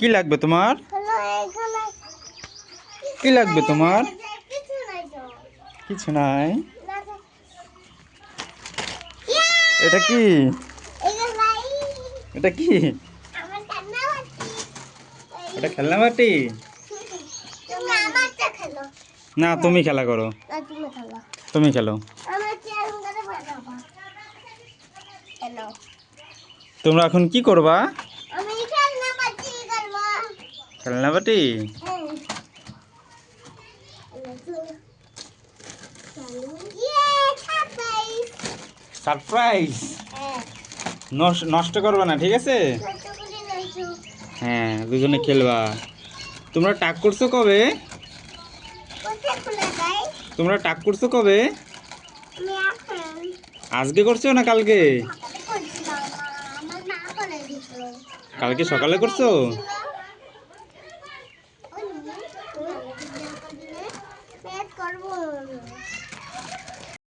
কি লাগবে তোমার? কি লাগবে তোমার? কিছু নাই। এটা কি? এটা কি? এটা খেলনা বাটি? না, তুমি খেলা করো। তুমি খেলো। তোমরা এখন কি করবা? খেলনা বাটি? সারপ্রাইজ। নষ্ট করবা না, ঠিক আছে? হ্যাঁ, দুজনে খেলবা। তোমরা টাক করছো কবে? তোমরা টাক করছো কবে? আজকে করছো না কালকে? কালকে সকালে করছো?